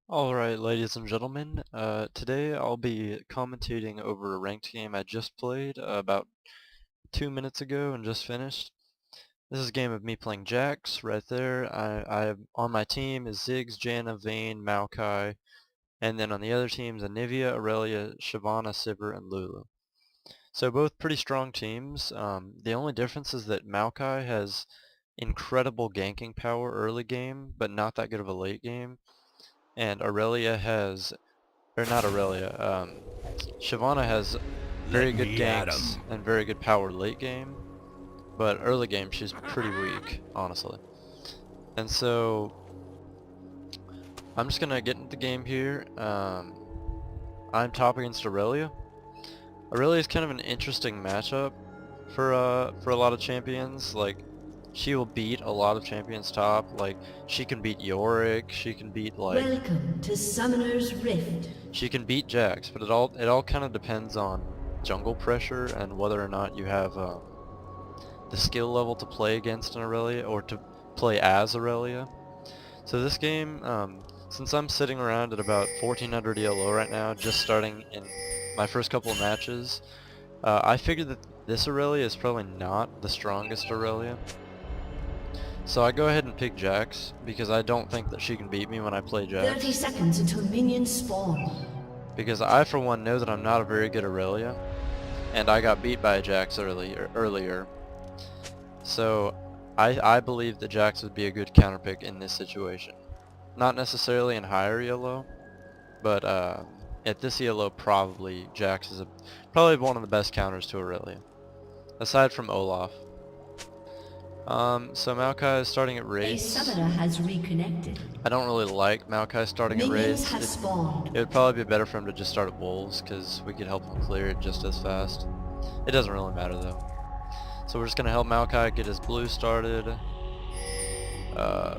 Alright, ladies and gentlemen, today I'll be commentating over a ranked game I just played about 2 minutes ago and just finished. This is a game of me playing Jax right there. On my team is Ziggs, Janna, Vayne, Maokai, and then on the other teams Anivia, Irelia, Shyvana, Sivir, and Lulu. So both pretty strong teams. The only difference is that Maokai has incredible ganking power early game, but not that good of a late game. And Aurelia has, or not Aurelia, Shyvana has very Let good me at ganks 'em. and very good power late game, but early game she's pretty weak, honestly. And so I'm just gonna get into the game here. I'm top against Aurelia. Aurelia is kind of an interesting matchup for a lot of champions. Like, she will beat a lot of champions top. Like, she can beat Yorick, she can beat like Welcome to Summoner's Rift. she can beat Jax, but it all kind of depends on jungle pressure and whether or not you have the skill level to play against an Aurelia or to play as Aurelia. So this game, since I'm sitting around at about 1400 ELO right now, just starting in my first couple of matches, I figured that this Aurelia is probably not the strongest Aurelia. So I go ahead and pick Jax because I don't think that she can beat me when I play Jax. 30 seconds until minions spawn. Because I, for one, know that I'm not a very good Aurelia, and I got beat by Jax earlier. So I believe that Jax would be a good counter pick in this situation. Not necessarily in higher ELO, but at this ELO probably Jax is probably one of the best counters to Aurelia, aside from Olaf. So Maokai is starting at A race. summoner has reconnected. I don't really like Maokai starting at Minions race. have spawned. It would probably be better for him to just start at Wolves, because we could help him clear it just as fast. It doesn't really matter though. So we're just going to help Maokai get his blue started.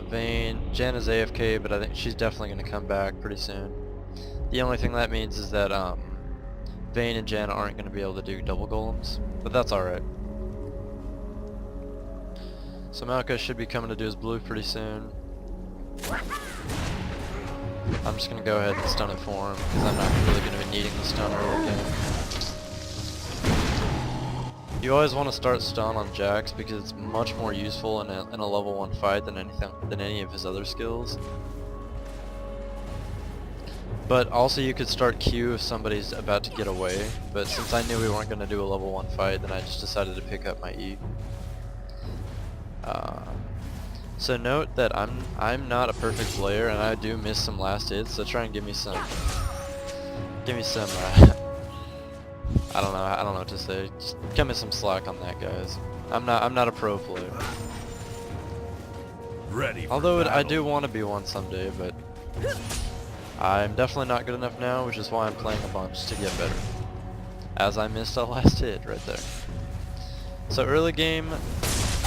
Vayne, Janna's AFK, but I think she's definitely going to come back pretty soon. The only thing that means is that Vayne and Janna aren't going to be able to do double golems, but that's alright. So Maokai should be coming to do his blue pretty soon. I'm just going to go ahead and stun it for him, because I'm not really going to be needing the stun early game. You always want to start stun on Jax because it's much more useful in a level 1 fight than any of his other skills. But also you could start Q if somebody's about to get away, but since I knew we weren't going to do a level 1 fight, then I just decided to pick up my E. So note that I'm not a perfect player and I do miss some last hits, so try and give me some I don't know what to say. Just cut me some slack on that, guys. I'm not a pro player. Ready for Although I battle. do want to be one someday, but I'm definitely not good enough now, which is why I'm playing a bunch to get better. As I missed a last hit right there. So early game,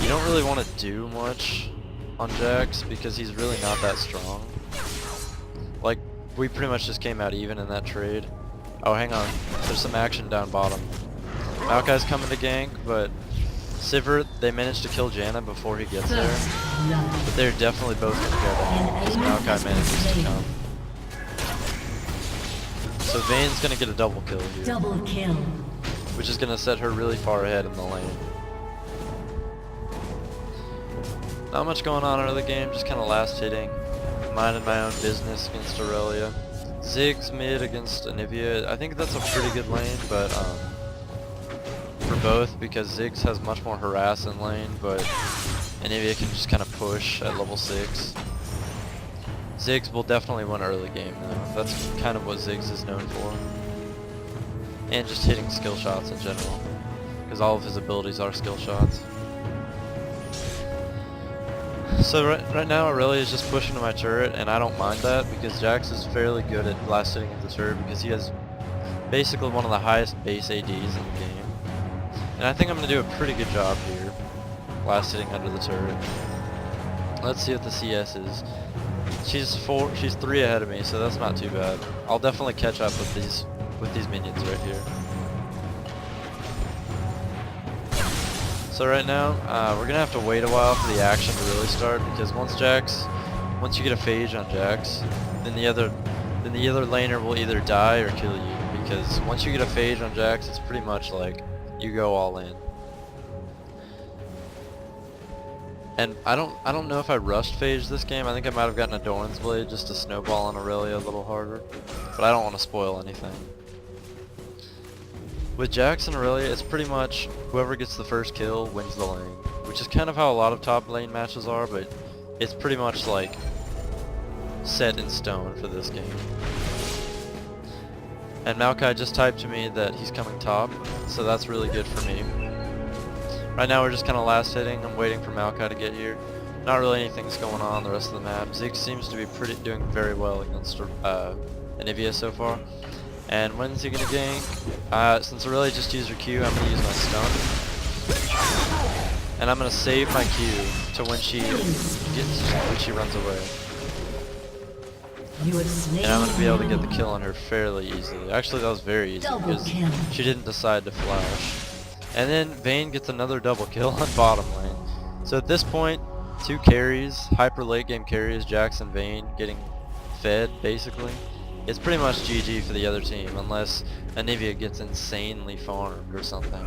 you don't really want to do much on Jax because he's really not that strong. Like, we pretty much just came out even in that trade. Oh, hang on. There's some action down bottom. Maokai's coming to gank, but Sivir, they managed to kill Janna before he gets there. But they're definitely both going to go down because Maokai manages to come. So Vayne's going to get a double kill here, Double kill. which is going to set her really far ahead in the lane. Not much going on early game, just kind of last hitting. Minding my own business against Aurelia. Ziggs mid against Anivia. I think that's a pretty good lane, but for both, because Ziggs has much more harass in lane, but Anivia can just kind of push at level 6. Ziggs will definitely win early game though. That's kind of what Ziggs is known for. And just hitting skill shots in general, because all of his abilities are skill shots. So right now Aurelia is just pushing to my turret, and I don't mind that because Jax is fairly good at last hitting at the turret because he has basically one of the highest base ADs in the game. And I think I'm going to do a pretty good job here, last hitting under the turret. Let's see what the CS is. She's 3 ahead of me, so that's not too bad. I'll definitely catch up with these minions right here. So right now, we're gonna have to wait a while for the action to really start because once you get a phage on Jax, then the other then the other laner will either die or kill you, because once you get a phage on Jax, it's pretty much like you go all in. And I don't know if I rushed phage this game. I think I might have gotten a Doran's Blade just to snowball on Irelia a little harder, but I don't want to spoil anything. With Jax and Irelia, it's pretty much whoever gets the first kill wins the lane, which is kind of how a lot of top lane matches are, but it's pretty much like set in stone for this game. And Maokai just typed to me that he's coming top, so that's really good for me. Right now we're just kind of last hitting. I'm waiting for Maokai to get here. Not really anything's going on the rest of the map. Ziggs seems to be doing very well against Anivia so far. And when's he gonna gank? Since I really just used her Q, I'm gonna use my stun. And I'm gonna save my Q to when she runs away. And I'm gonna be able to get the kill on her fairly easily. Actually, that was very easy because she didn't decide to flash. And then Vayne gets another double kill on bottom lane. So at this point, 2 carries, hyper late game carries, Jax and Vayne getting fed basically. It's pretty much GG for the other team unless Anivia gets insanely farmed or something.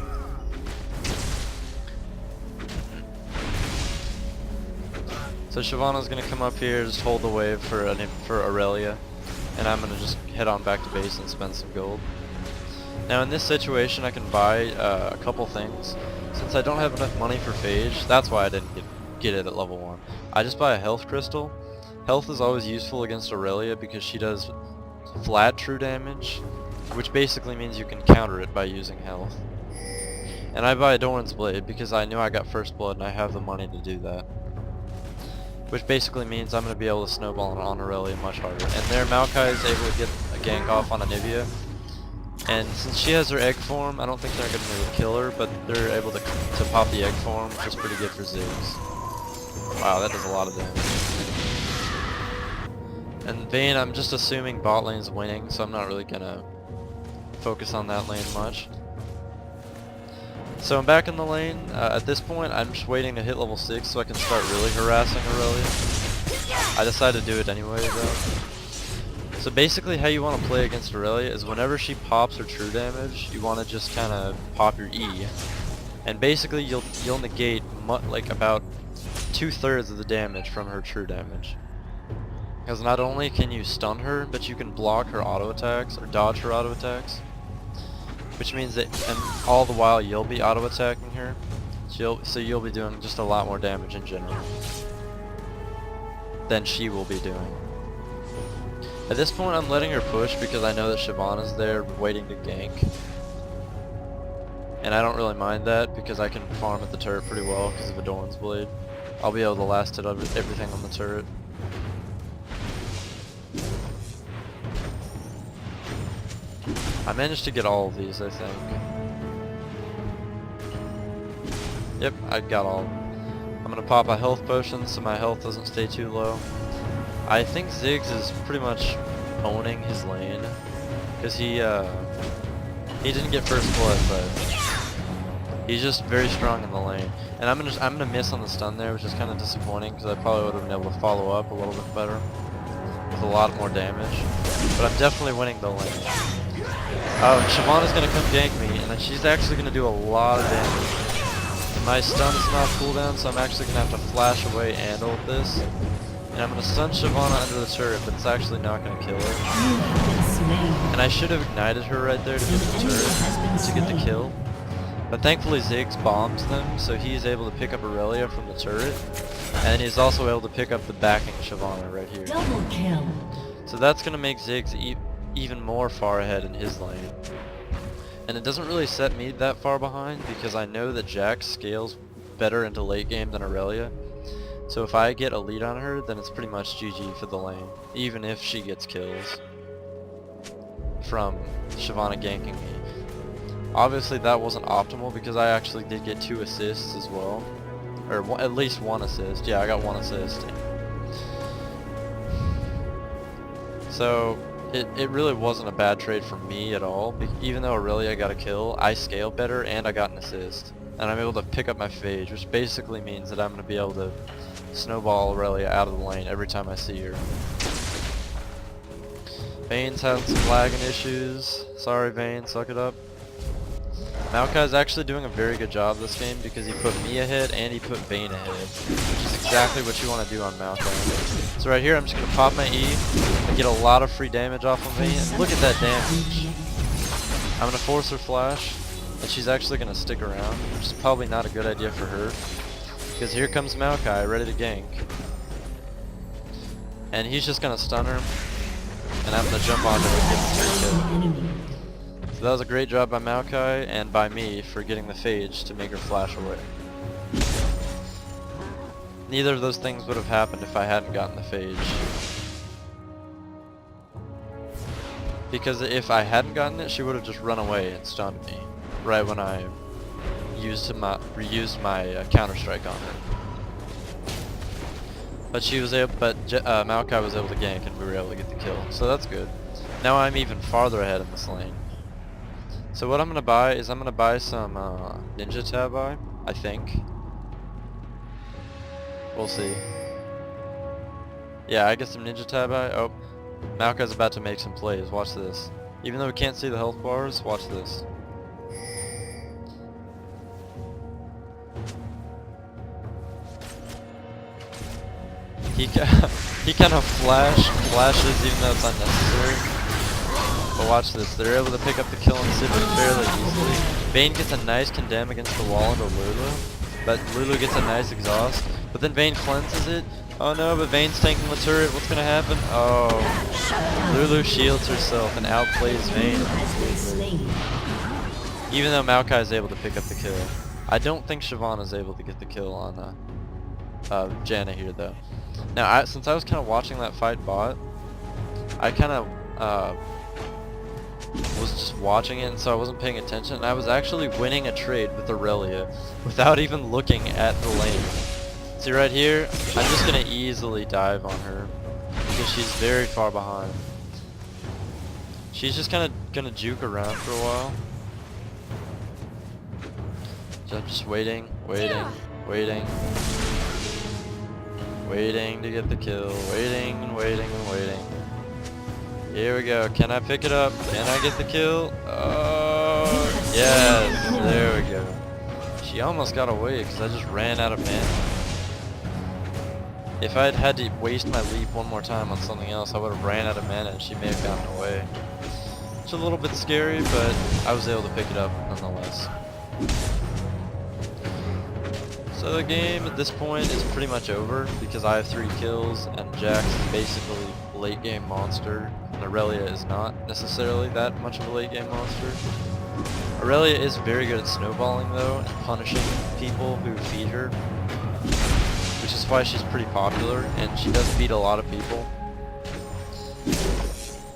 So Shyvana's gonna come up here, just hold the wave for Irelia, and I'm gonna just head on back to base and spend some gold. Now in this situation I can buy a couple things. Since I don't have enough money for phage, that's why I didn't get it at level 1. I just buy a health crystal. Health is always useful against Irelia because she does flat true damage, which basically means you can counter it by using health. And I buy a Doran's Blade because I knew I got first blood and I have the money to do that. Which basically means I'm going to be able to snowball on Irelia much harder. And there Maokai is able to get a gank off on Anivia. And since she has her egg form, I don't think they're going to be able to kill her, but they're able to pop the egg form, which is pretty good for Ziggs. Wow, that does a lot of damage. And Vayne, I'm just assuming bot lane's winning, so I'm not really going to focus on that lane much. So I'm back in the lane. At this point, I'm just waiting to hit level 6 so I can start really harassing Irelia. I decided to do it anyway, though. So basically how you want to play against Irelia is whenever she pops her true damage, you want to just kind of pop your E. And basically you'll negate like about 2/3 of the damage from her true damage. Because not only can you stun her, but you can block her auto attacks or dodge her auto attacks. Which means that all the while you'll be auto attacking her. So you'll be doing just a lot more damage in general than she will be doing. At this point I'm letting her push because I know that Shyvana's there waiting to gank. And I don't really mind that because I can farm at the turret pretty well because of a Doran's Blade. I'll be able to last hit everything on the turret. I managed to get all of these, I think. Yep, I got all of them. I'm gonna pop a health potion so my health doesn't stay too low. I think Ziggs is pretty much owning his lane, because he didn't get first blood, but he's just very strong in the lane. And I'm gonna miss on the stun there, which is kind of disappointing because I probably would have been able to follow up a little bit better with a lot more damage. But I'm definitely winning the lane. Oh, and Shyvana's gonna come gank me, and then she's actually gonna do a lot of damage. And my stun is not cooldown, so I'm actually gonna have to flash away and ult this. And I'm gonna stun Shyvana under the turret, but it's actually not gonna kill her. And I should have ignited her right there to get the turret to get the kill. But thankfully Ziggs bombs them, so he's able to pick up Irelia from the turret. And he's also able to pick up the backing Shyvana right here. Double kill. So that's gonna make Ziggs even more far ahead in his lane. And it doesn't really set me that far behind because I know that Jax scales better into late game than Irelia. So if I get a lead on her, then it's pretty much GG for the lane, even if she gets kills from Shyvana ganking me. Obviously that wasn't optimal because I actually did get 2 assists as well. Or at least 1 assist. Yeah, I got 1 assist. So it really wasn't a bad trade for me at all. Even though Irelia got a kill, I scale better and I got an assist. And I'm able to pick up my phage, which basically means that I'm going to be able to snowball Irelia out of the lane every time I see her. Vayne's having some lagging issues. Sorry Vayne, suck it up. Maokai's actually doing a very good job this game because he put me ahead and he put Vayne ahead, which is exactly what you want to do on Maokai. So right here I'm just going to pop my E and get a lot of free damage off of Vayne. And look at that damage. I'm going to force her flash and she's actually going to stick around, which is probably not a good idea for her because here comes Maokai ready to gank. And he's just going to stun her and I'm going to jump onto her and get the 3 kill. So that was a great job by Maokai and by me for getting the phage to make her flash away. Neither of those things would have happened if I hadn't gotten the phage. Because if I hadn't gotten it, she would have just run away and stunned me right when I reused my Counter-Strike on her. But Maokai was able to gank and we were able to get the kill, so that's good. Now I'm even farther ahead in this lane. So what I'm gonna buy is I'm gonna buy some Ninja Tabi, I think. We'll see. Yeah, I get some Ninja Tabi. Oh, Maokai's about to make some plays. Watch this. Even though we can't see the health bars, watch this. He kind of flashes even though it's unnecessary. But watch this, they're able to pick up the kill on Sivir fairly easily. Vayne gets a nice condemn against the wall into Lulu, but Lulu gets a nice exhaust. But then Vayne cleanses it. Oh no, but Vayne's tanking the turret, what's gonna happen? Oh, Lulu shields herself and outplays Vayne. Even though Maokai is able to pick up the kill. I don't think Shyvana is able to get the kill on Janna here though. Now, since I was kind of watching that fight bot, I kind of was just watching it, and so I wasn't paying attention, and I was actually winning a trade with Irelia without even looking at the lane. See right here, I'm just going to easily dive on her because she's very far behind. She's just kind of going to juke around for a while. So I'm just waiting to get the kill, waiting and waiting and waiting. Here we go. Can I pick it up? Can I get the kill? Oh, yes. There we go. She almost got away because I just ran out of mana. If I had had to waste my leap one more time on something else, I would have ran out of mana and she may have gotten away. It's a little bit scary, but I was able to pick it up nonetheless. So the game at this point is pretty much over because I have 3 kills and Jax is basically a late game monster and Irelia is not necessarily that much of a late game monster. Irelia is very good at snowballing though and punishing people who feed her, which is why she's pretty popular and she does beat a lot of people.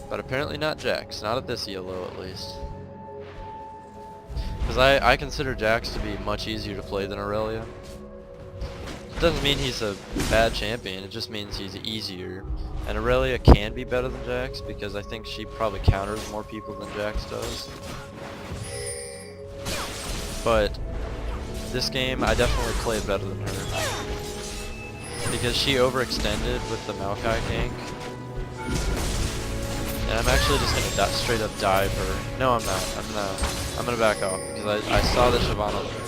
But apparently not Jax, not at this ELO at least. Because I consider Jax to be much easier to play than Irelia. It doesn't mean he's a bad champion, it just means he's easier. And Irelia can be better than Jax because I think she probably counters more people than Jax does. But this game I definitely played better than her. Because she overextended with the Maokai gank. And I'm actually just gonna straight up dive her. No, I'm not. I'm gonna back off because I saw that Shyvana was there.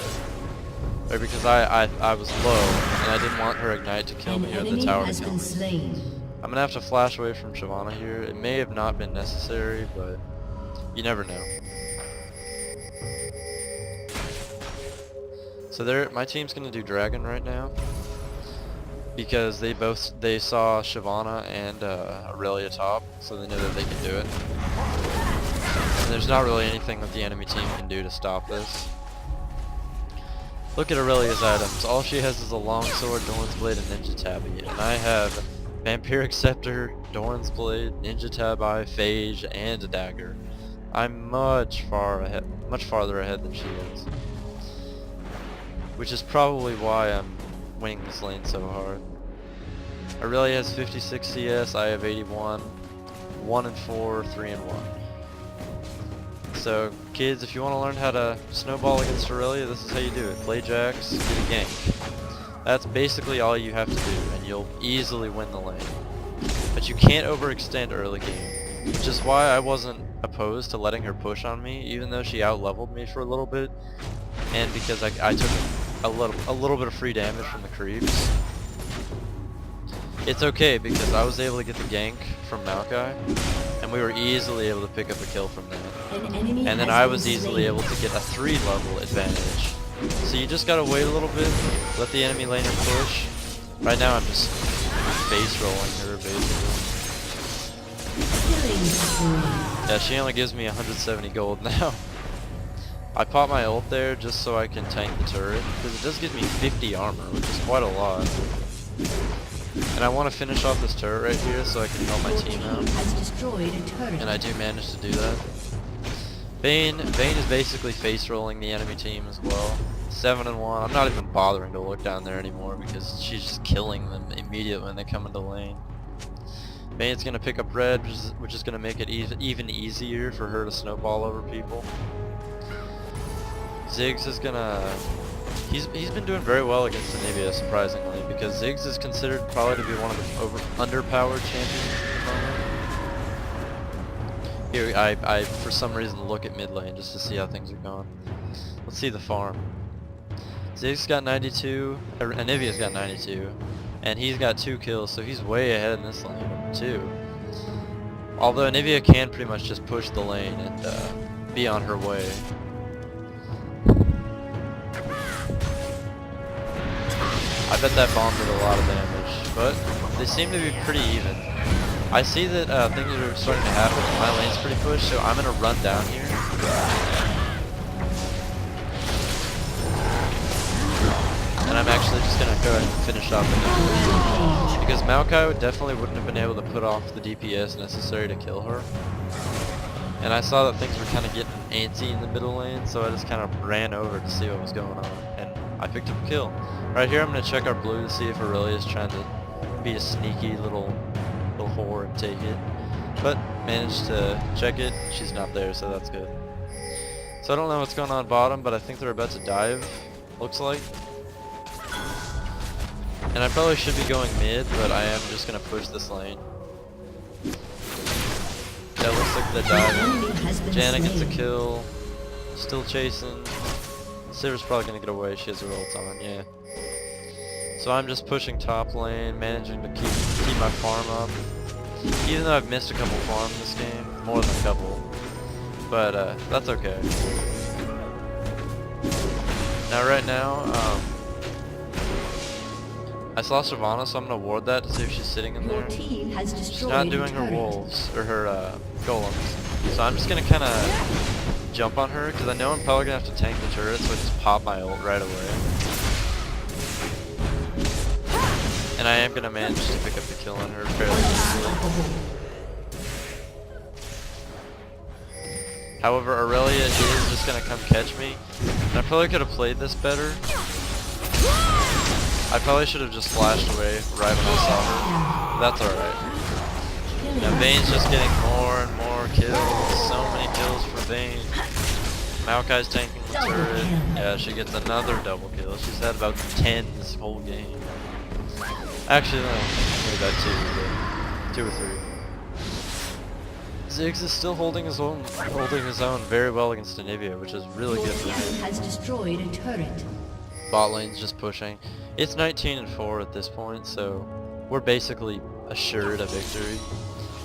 Or because I was low and I didn't want her ignite to kill me or the tower to kill me. I'm gonna have to flash away from Shyvana here. It may have not been necessary, but you never know. So my team's gonna do Dragon right now because they saw Shyvana and Irelia top, so they know that they can do it. And there's not really anything that the enemy team can do to stop this. Look at Irelia's items. All she has is a longsword, Doran's Blade, and Ninja Tabi. And I have Vampiric Scepter, Doran's Blade, Ninja Tabi, Phage, and a dagger. I'm much farther ahead than she is. Which is probably why I'm winning this lane so hard. Irelia has 56 CS, I have 81, 1 and 4, 3 and 1. So kids, if you want to learn how to snowball against Irelia, this is how you do it. Play Jax, get a gank. That's basically all you have to do, and you'll easily win the lane. But you can't overextend early game. which is why I wasn't opposed to letting her push on me, even though she out-leveled me for a little bit, and because I took a little bit of free damage from the creeps. It's okay because I was able to get the gank from Maokai, and we were easily able to pick up a kill from that. And then I was easily able to get a 3-level advantage. So you just gotta wait a little bit, let the enemy laner push. Right now I'm just face rolling her basically. Yeah, she only gives me 170 gold now. I pop my ult there just so I can tank the turret, because it does give me 50 armor, which is quite a lot. And I want to finish off this turret right here so I can help my team out. And I do manage to do that. Vayne is basically face rolling the enemy team as well. 7-1. I'm not even bothering to look down there anymore because she's just killing them immediately when they come into lane. Vayne's gonna pick up red, which is gonna make it even easier for her to snowball over people. Ziggs is gonna... He's been doing very well against Anivia, surprisingly, because Ziggs is considered probably to be one of the underpowered champions at the moment. Here, I for some reason look at mid lane just to see how things are going. Let's see the farm. Ziggs got 92, Anivia's got 92, and he's got 2 kills, so he's way ahead in this lane, too. Although Anivia can pretty much just push the lane and be on her way. I bet that bomb did a lot of damage, but they seem to be pretty even. I see that things are starting to happen. My lane's pretty pushed, so I'm gonna run down here. And I'm actually just gonna go ahead and finish off the because Maokai definitely wouldn't have been able to put off the DPS necessary to kill her. And I saw that things were kind of getting antsy in the middle lane, so I just kind of ran over to see what was going on, and I picked up a kill. Right here I'm going to check our blue to see if Irelia is trying to be a sneaky little whore and take it. But managed to check it, she's not there, so that's good. So I don't know what's going on bottom, but I think they're about to dive, looks like. And I probably should be going mid, but I am just going to push this lane. Yeah, looks like they're diving. Janna gets a kill. Still chasing. Sivir's probably going to get away, she has her ult on, yeah. So I'm just pushing top lane, managing to keep my farm up. Even though I've missed a couple farms this game, more than a couple. But that's okay. Now right now, I saw Shyvana, so I'm gonna ward that to see if she's sitting in there. She's not doing her wolves or her golems, so I'm just gonna kind of jump on her because I know I'm probably gonna have to tank the turret, so I just pop my ult right away. And I am gonna manage to pick up the kill on her fairly easily. However, Irelia is just gonna come catch me, and I probably could have played this better. I probably should have just flashed away right when I saw her. That's alright. Now Vayne's just getting more and more kills. So many kills for Vayne. Maokai's tanking the turret. Yeah, she gets another double kill. She's had about 10 this whole game. Actually, no. Maybe about 2 or 3. Ziggs is still holding his own very well against Anivia, which is really good for him. Has destroyed a turret. Bot lane's just pushing. It's 19-4 at this point, so we're basically assured a victory.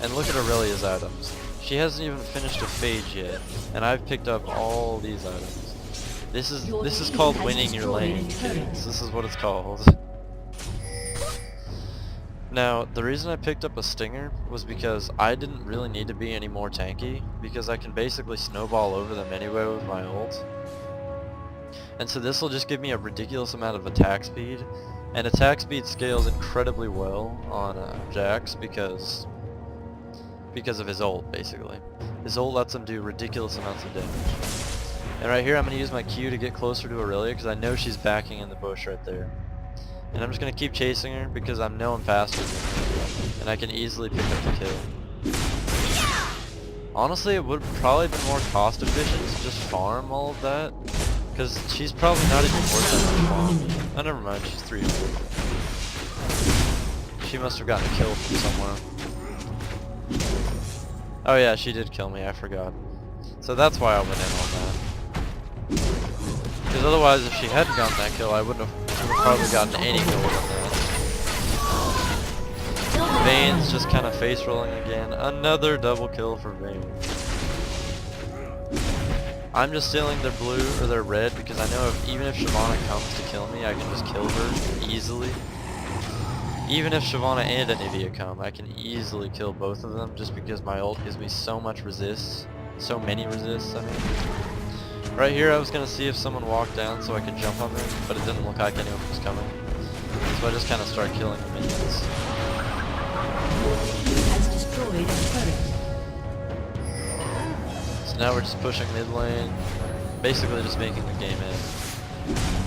And look at Irelia's items. She hasn't even finished a phage yet, and I've picked up all these items. This is called winning your lane, kids. This is what it's called. Now, the reason I picked up a stinger was because I didn't really need to be any more tanky, because I can basically snowball over them anyway with my ult. And so this will just give me a ridiculous amount of attack speed, and attack speed scales incredibly well on Jax because of his ult, basically. His ult lets him do ridiculous amounts of damage. And right here I'm going to use my Q to get closer to Irelia because I know she's backing in the bush right there. And I'm just going to keep chasing her because I know I'm faster than her, and I can easily pick up the kill. Honestly, it would have probably been more cost efficient to just farm all of that, because she's probably not even worth that much farm. Oh, never mind, she's 300. She must have gotten a kill from somewhere. Oh yeah, she did kill me, I forgot. So that's why I went in on that. Because otherwise, if she hadn't gotten that kill, I wouldn't have probably gotten any gold on that. Vayne's just kind of face rolling again. Another double kill for Vayne. I'm just stealing their blue or their red because I know even if Shyvana comes to kill me, I can just kill her easily. Even if Shyvana and Anivia come, I can easily kill both of them just because my ult gives me so much resist. So many resists, I mean. Right here I was going to see if someone walked down so I could jump on them, but it didn't look like anyone was coming. So I just kind of start killing the minions. Has destroyed a turret. So now we're just pushing mid lane, basically just making the game end.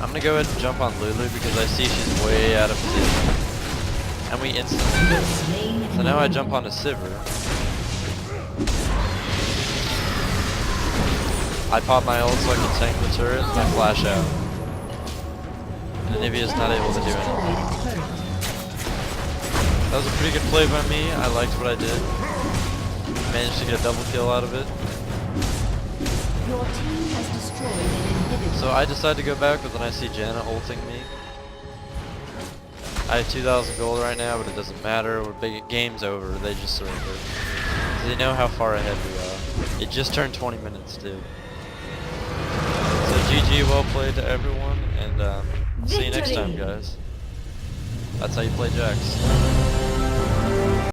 I'm going to go ahead and jump on Lulu because I see she's way out of position. And we instantly kill. So now I jump onto Sivir. I pop my ult so I can tank the turret and I flash out. And Anivia's not able to do anything. That was a pretty good play by me. I liked what I did. Managed to get a double kill out of it. Your team has destroyed an inhibitor. So I decide to go back, but then I see Janna ulting me. I have 2,000 gold right now, but it doesn't matter. Game's over. They just surrendered. They know how far ahead we are. It just turned 20 minutes too. So GG, well played to everyone, and see you next time, guys. That's how you play Jax.